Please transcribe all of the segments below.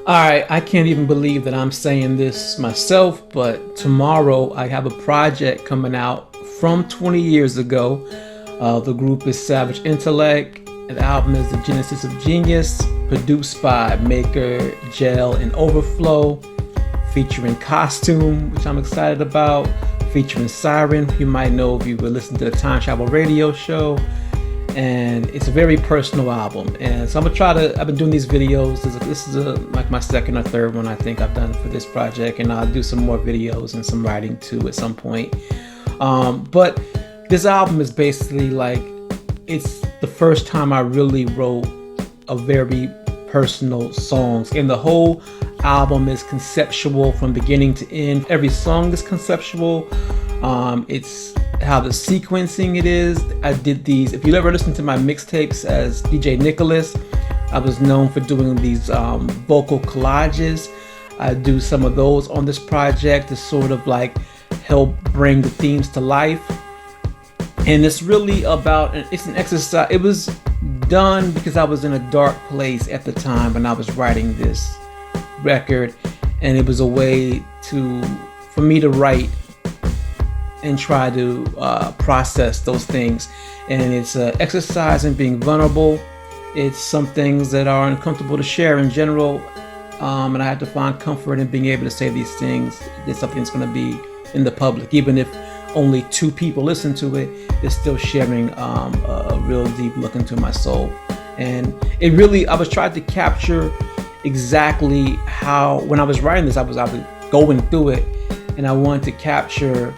All right, I can't even believe that I'm saying this myself, but tomorrow I have a project coming out from 20 years ago. The group is Savage Intellect. The album is The Genesis of Genius, produced by Maker, Gel, and Overflow, featuring Costume, which I'm excited about, featuring Siren, who you might know if you were listening to the Time Travel Radio Show. And it's a very personal album, and so I've been doing these videos. This is like my second or third one I think I've done for this project, and I'll do some more videos and some writing too at some point. But this album is basically like, it's the first time I really wrote a very personal songs, and the whole album is conceptual from beginning to end. Every song is conceptual. It's how the sequencing it is. I did these, if you ever listen to my mixtapes as DJ Nicholas, I was known for doing these vocal collages. I do some of those on this project to sort of like help bring the themes to life. And it's really about, it's an exercise. It was done because I was in a dark place at the time when I was writing this record, and it was a way for me to write and try to process those things. And it's an exercise in being vulnerable. It's some things that are uncomfortable to share in general, and I had to find comfort in being able to say these things. It's something that's going to be in the public, even if only 2 people listen to it. It's still sharing a real deep look into my soul. And it really, I was trying to capture exactly how, when I was writing this, I was going through it, and I wanted to capture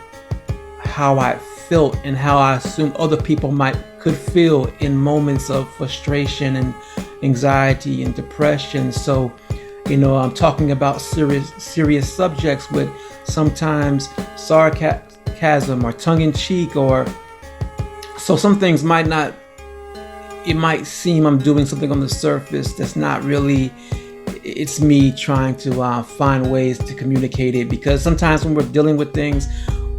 how I felt and how I assume other people could feel in moments of frustration and anxiety and depression. So, I'm talking about serious subjects with sometimes sarcasm or tongue-in-cheek, or so some things it might seem I'm doing something on the surface that's not really. It's me trying to find ways to communicate it, because sometimes when we're dealing with things,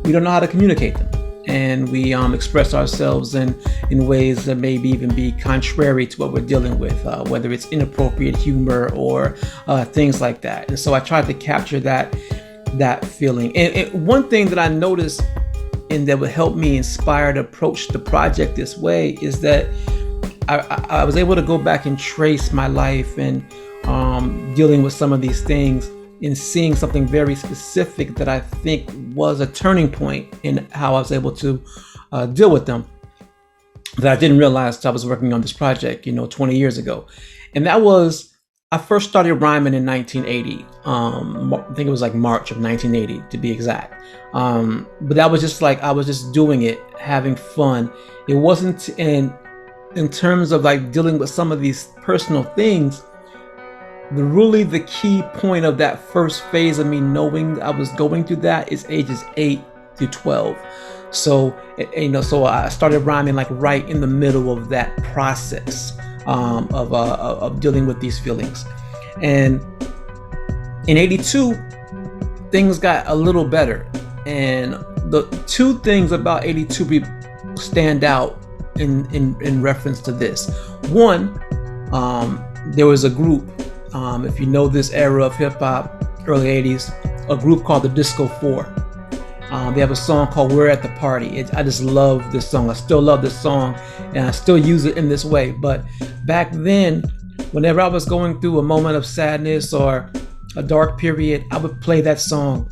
we don't know how to communicate them, and we express ourselves in ways that maybe even be contrary to what we're dealing with, whether it's inappropriate humor or things like that. And so I tried to capture that feeling. And one thing that I noticed, and that would help me inspire to approach the project this way, is that I was able to go back and trace my life and dealing with some of these things, in seeing something very specific that I think was a turning point in how I was able to deal with them, that I didn't realize until I was working on this project, 20 years ago. And that was, I first started rhyming in 1980. I think it was like March of 1980 to be exact. But that was just like, I was just doing it, having fun. It wasn't in terms of like dealing with some of these personal things. The key point of that first phase of me knowing I was going through that is ages 8 to 12. So, so I started rhyming like right in the middle of that process of dealing with these feelings. And in 82, things got a little better. And the 2 things about 82 stand out in reference to this. One, there was a group, if you know this era of hip hop, early 80s, a group called the Disco 4. They have a song called We're at the Party. I just love this song. I still love this song, and I still use it in this way. But back then, whenever I was going through a moment of sadness or a dark period, I would play that song.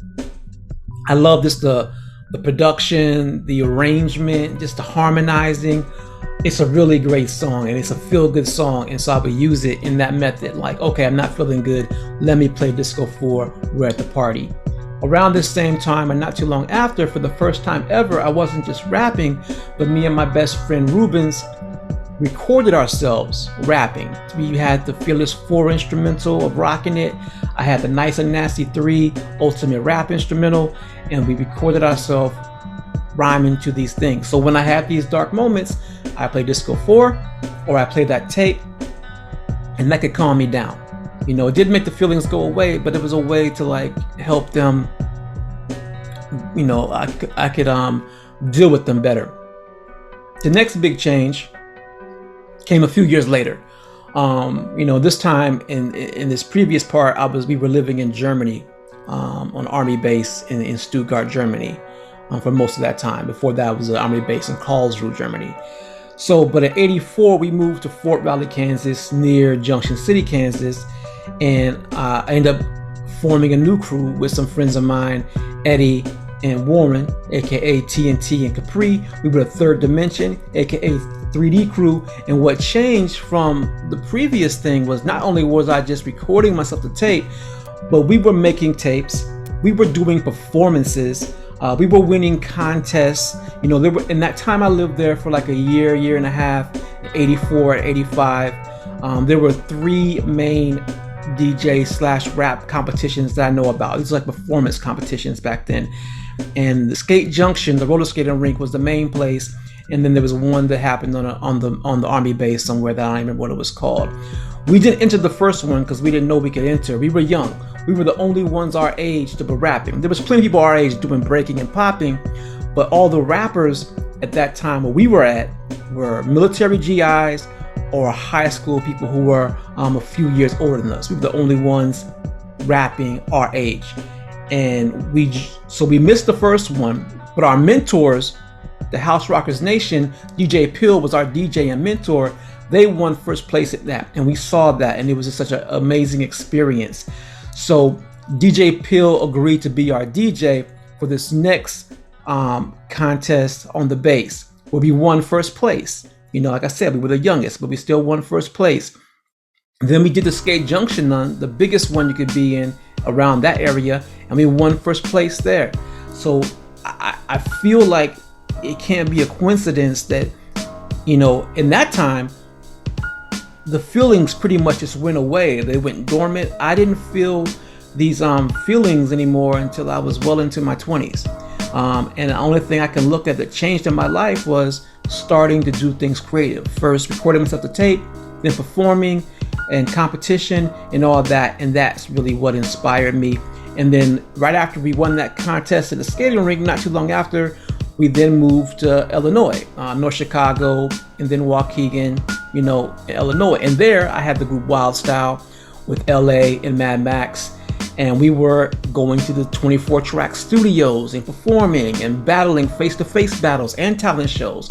I love this, the production, the arrangement, just the harmonizing. It's a really great song, and it's a feel-good song, and so I would use it in that method. Like, okay, I'm not feeling good, let me play Disco 4, We're at the Party. Around this same time, and not too long after, for the first time ever, I wasn't just rapping, but me and my best friend Rubens recorded ourselves rapping. We had the Fearless 4 instrumental of Rockin' It. I had the Nice and Nasty 3 ultimate rap instrumental, and we recorded ourselves rhyming to these things. So when I have these dark moments, I play Disco 4, or I play that tape, and that could calm me down. It did make the feelings go away, but it was a way to like help them, I could deal with them better. The next big change came a few years later. This time in this previous part, we were living in Germany, on Army base in Stuttgart, Germany, for most of that time. Before that, was an Army base in Karlsruhe, Germany. So, but in '84, we moved to Fort Valley, Kansas, near Junction City, Kansas, and I ended up forming a new crew with some friends of mine, Eddie and Warren, aka TNT and Capri. We were the Third Dimension, aka 3D crew. And what changed from the previous thing was, not only was I just recording myself to tape, but we were making tapes, we were doing performances, we were winning contests. In that time I lived there for like a year and a half, 84, 85. There were 3 main DJ/rap competitions that I know about. These are like performance competitions back then. And the Skate Junction, the roller skating rink, was the main place. And then there was one that happened on the Army base somewhere that I don't remember what it was called. We didn't enter the first one because we didn't know we could enter. We were young. We were the only ones our age to be rapping. There was plenty of people our age doing breaking and popping, but all the rappers at that time where we were at were military GIs or high school people who were a few years older than us. We were the only ones rapping our age. And we missed the first one, but our mentors, the House Rockers Nation, DJ Pill was our DJ and mentor. They won first place at that, and we saw that, and it was just such an amazing experience. So DJ Pill agreed to be our DJ for this next contest on the base, where we won first place. Like I said, we were the youngest, but we still won first place. Then we did the Skate Junction run, the biggest one you could be in around that area, and we won first place there. So I feel like it can't be a coincidence that, in that time, the feelings pretty much just went away. They went dormant. I didn't feel these feelings anymore until I was well into my 20s. And the only thing I can look at that changed in my life was starting to do things creative. First, recording myself to tape, then performing and competition and all that. And that's really what inspired me. And then right after we won that contest at the skating rink, not too long after, we then moved to Illinois, North Chicago, and then Waukegan, Illinois. And there I had the group Wild Style with LA and Mad Max. And we were going to the 24-track studios and performing and battling face-to-face battles and talent shows.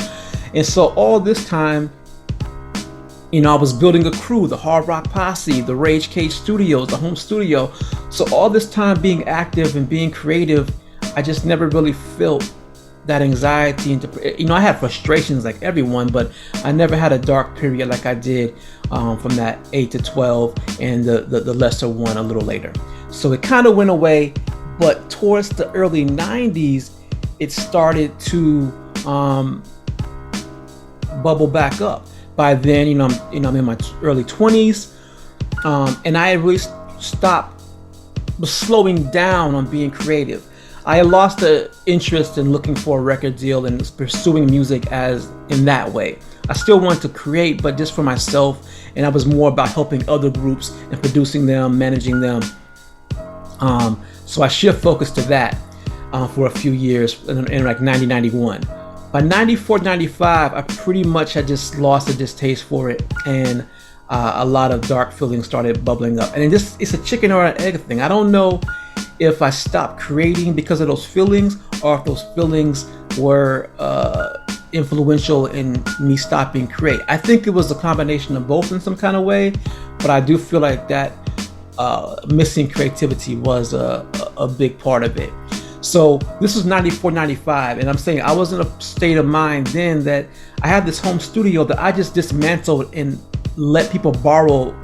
And so all this time, I was building a crew, the Hard Rock Posse, the Rage Cage Studios, the home studio. So all this time being active and being creative, I just never really felt that anxiety. I had frustrations like everyone, but I never had a dark period like I did from that 8 to 12 and the lesser one a little later. So it kind of went away, but towards the early 90s, it started to bubble back up. By then, I'm in my early 20s, and I really stopped slowing down on being creative. I had lost the interest in looking for a record deal and pursuing music as in that way. I still wanted to create, but just for myself, and I was more about helping other groups and producing them, managing them. So I shift focus to that for a few years in like 90, 91. By 94, 95, I pretty much had just lost a distaste for it, and a lot of dark feelings started bubbling up. And it's a chicken or an egg thing. I don't know if I stopped creating because of those feelings, or if those feelings were influential in me stopping create. I think it was a combination of both in some kind of way, but I do feel like that missing creativity was a big part of it. So this was 94, 95, and I'm saying I was in a state of mind then that I had this home studio that I just dismantled and let people borrow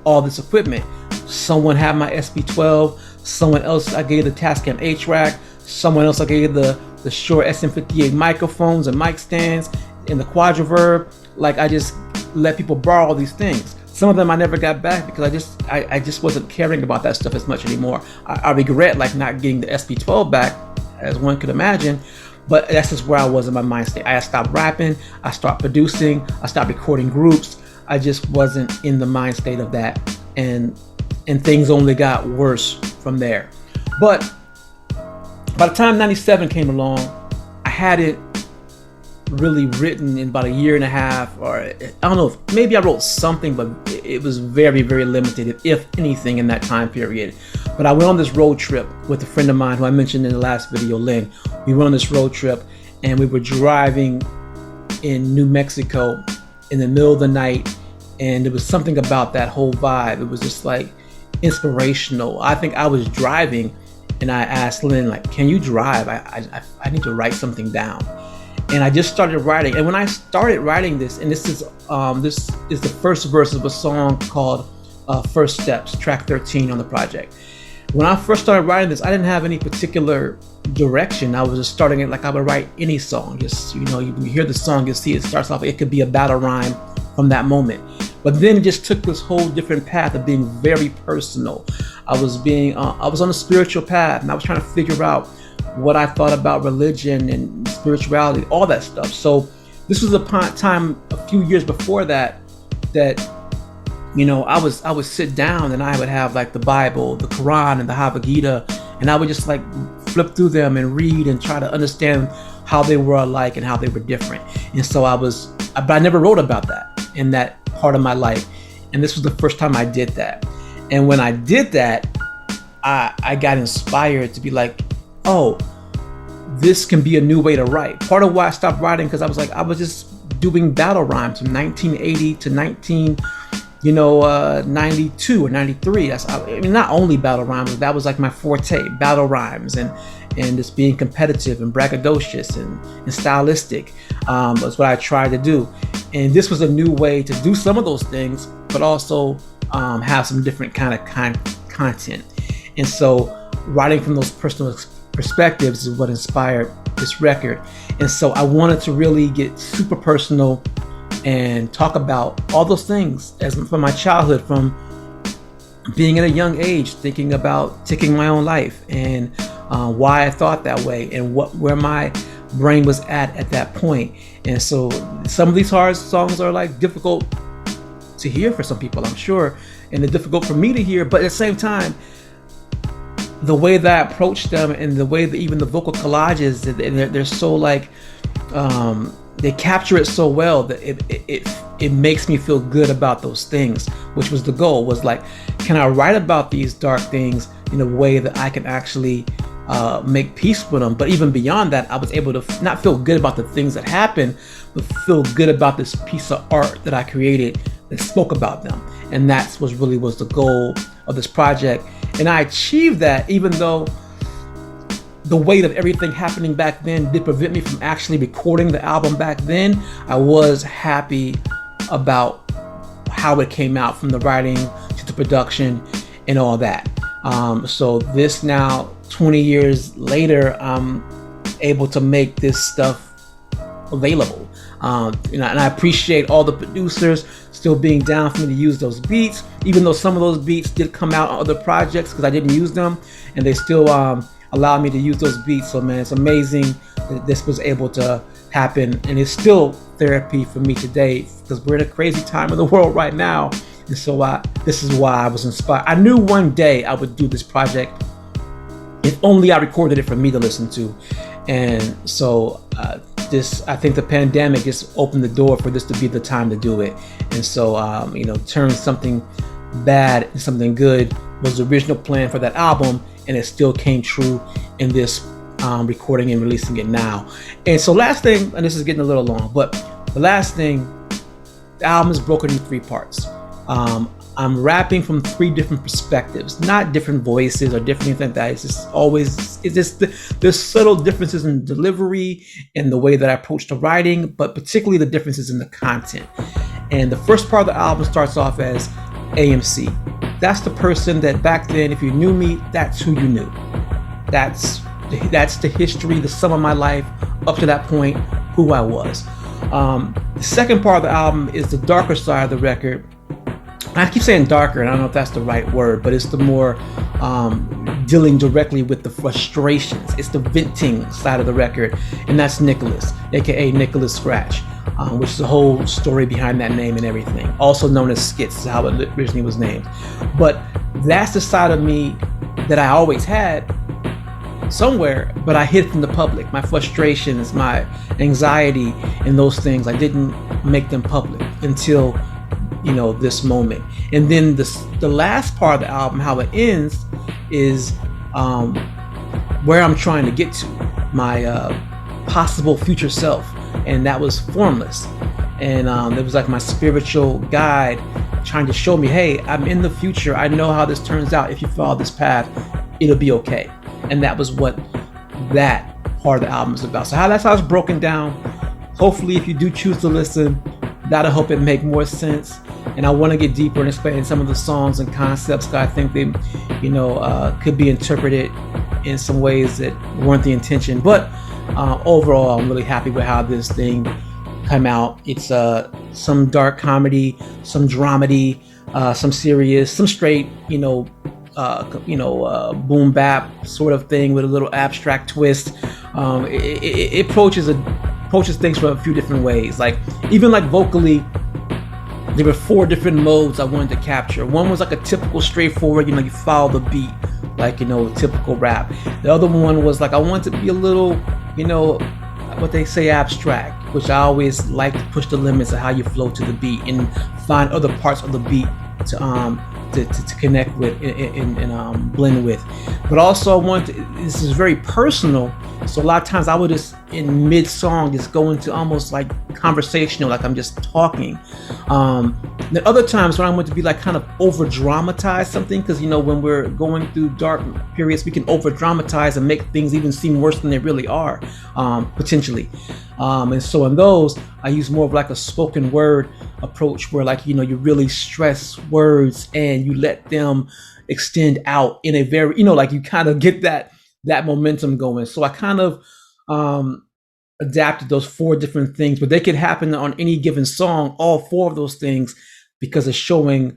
all this equipment. Someone had my SP12, someone else I gave the Tascam H-Rack, someone else I gave the Shure SM58 microphones and mic stands, and the Quadraverb. Like, I just let people borrow all these things. Some of them I never got back because I just wasn't caring about that stuff as much anymore. I regret like not getting the SP12 back, as one could imagine, but that's just where I was in my mind state. I stopped rapping, I stopped producing, I stopped recording groups. I just wasn't in the mind state of that, and things only got worse from there. But by the time 97 came along, I had it really written in about a year and a half, or I don't know, maybe I wrote something, but it was very, very limited, if anything, in that time period. But I went on this road trip with a friend of mine who I mentioned in the last video, Lynn. We went on this road trip and we were driving in New Mexico in the middle of the night, and there was something about that whole vibe. It was just like inspirational. I think I was driving and I asked Lynn, like, can you drive? I need to write something down. And I just started writing. And when I started writing this, and this is the first verse of a song called First Steps, track 13 on the project. When I first started writing this, I didn't have any particular direction. I was just starting it like I would write any song. Just, you hear the song, you see it starts off, it could be a battle rhyme from that moment. But then it just took this whole different path of being very personal. I was on a spiritual path, and I was trying to figure out what I thought about religion and spirituality, all that stuff. So this was a time a few years before that I would sit down and I would have like the Bible, the Quran, and the Bhagavad Gita, and I would just like flip through them and read and try to understand how they were alike and how they were different. And so but I never wrote about that in that part of my life. And this was the first time I did that. And when I did that, I got inspired to be like, oh, this can be a new way to write. Part of why I stopped writing, because I was just doing battle rhymes from 1980 to 92 or 93. Not only battle rhymes, but that was like my forte, battle rhymes and just being competitive and braggadocious and stylistic. That's what I tried to do. And this was a new way to do some of those things, but also have some different kind of content. And so writing from those personal perspectives is what inspired this record. And so I wanted to really get super personal and talk about all those things from my childhood, from being at a young age, thinking about taking my own life, and why I thought that way, and where my brain was at that point. And so some of these hard songs are like difficult to hear for some people, I'm sure, and they're difficult for me to hear, but at the same time, the way that I approach them and the way that even the vocal collages, they're so like, they capture it so well that it makes me feel good about those things, which was the goal, was like, can I write about these dark things in a way that I can actually make peace with them? But even beyond that, I was able to not feel good about the things that happened, but feel good about this piece of art that I created that spoke about them. And that was the goal of this project. And I achieved that, even though the weight of everything happening back then did prevent me from actually recording the album back then. I was happy about how it came out, from the writing to the production and all that. So this now, 20 years later, I'm able to make this stuff available. And I appreciate all the producers still being down for me to use those beats, even though some of those beats did come out on other projects because I didn't use them, and they still allowed me to use those beats. So man, it's amazing that this was able to happen, and it's still therapy for me today, because we're in a crazy time in the world right now. And so this is why I was inspired. I knew one day I would do this project, if only I recorded it for me to listen to. And so I think the pandemic just opened the door for this to be the time to do it. And so turn something bad into something good was the original plan for that album, and it still came true in this recording and releasing it now. And so last thing, and this is getting a little long, but the last thing, the album is broken in 3 parts. I'm rapping from 3 different perspectives, not different voices or different things like that. It's just there's subtle differences in delivery and the way that I approach the writing, but particularly the differences in the content. And the first part of the album starts off as AMC. That's the person that back then, if you knew me, that's who you knew. That's the history, the sum of my life up to that point, who I was. The second part of the album is the darker side of the record. I keep saying darker, and I don't know if that's the right word, but it's the more dealing directly with the frustrations. It's the venting side of the record, and that's Nicholas, aka Nicholas Scratch, which is the whole story behind that name and everything. Also known as Skits, is how it originally was named. But that's the side of me that I always had, somewhere, but I hid from the public. My frustrations, my anxiety, and those things, I didn't make them public until this moment. And then the last part of the album, how it ends, is where I'm trying to get to, my possible future self, and that was Formless. And it was like my spiritual guide trying to show me, hey, I'm in the future. I know how this turns out. If you follow this path, it'll be okay. And that was what that part of the album is about. So that's how it's broken down. Hopefully, if you do choose to listen, that'll help it make more sense. And I want to get deeper and explain some of the songs and concepts that I think they, could be interpreted in some ways that weren't the intention. But overall, I'm really happy with how this thing came out. It's some dark comedy, some dramedy, some serious, some straight, boom bap sort of thing with a little abstract twist. It approaches things from a few different ways. Like even like vocally, there were 4 different modes I wanted to capture. One was like a typical straightforward, you follow the beat, like typical rap. The other one was like I wanted to be a little, what they say, abstract, which I always like to push the limits of how you flow to the beat and find other parts of the beat to connect with and blend with. But also this is very personal, so a lot of times I would just in mid-song just go into almost like conversational, like I'm just talking. Then other times when I want to be like kind of over dramatize something, because when we're going through dark periods, we can over dramatize and make things even seem worse than they really are, potentially. And so in those, I use more of like a spoken word approach where like, you really stress words and you let them extend out in a very, like you kind of get that momentum going. So I kind of adapted those 4 different things, but they could happen on any given song, all 4 of those things, because it's showing,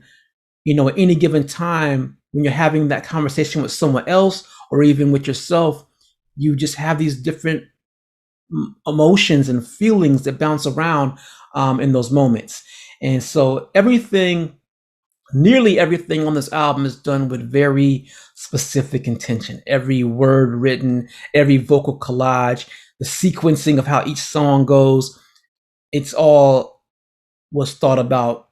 at any given time when you're having that conversation with someone else or even with yourself, you just have these different emotions and feelings that bounce around in those moments. And so nearly everything on this album is done with very specific intention. Every word written, every vocal collage, the sequencing of how each song goes, it's all was thought about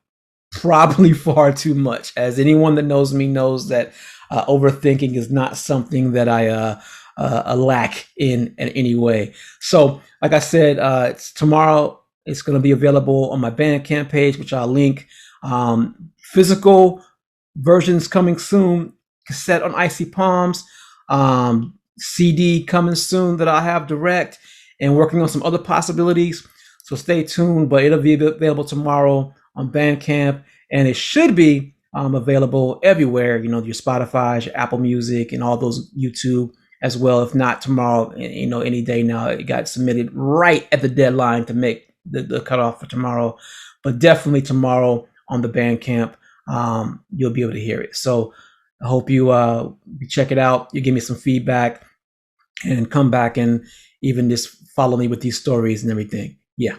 probably far too much. As anyone that knows me knows that overthinking is not something that I lack in any way. So, like I said, tomorrow it's going to be available on my Bandcamp page, which I'll link. Physical versions coming soon. Cassette on Icy Palms. CD coming soon that I'll have direct, and working on some other possibilities. So stay tuned, but it'll be available tomorrow on Bandcamp, and it should be available everywhere, your Spotify, your Apple Music, and all those, YouTube as well. If not tomorrow, any day now. It got submitted right at the deadline to make the cutoff for tomorrow, but definitely tomorrow on the Bandcamp, you'll be able to hear it. So I hope you check it out. You give me some feedback and come back and even just follow me with these stories and everything. Yeah.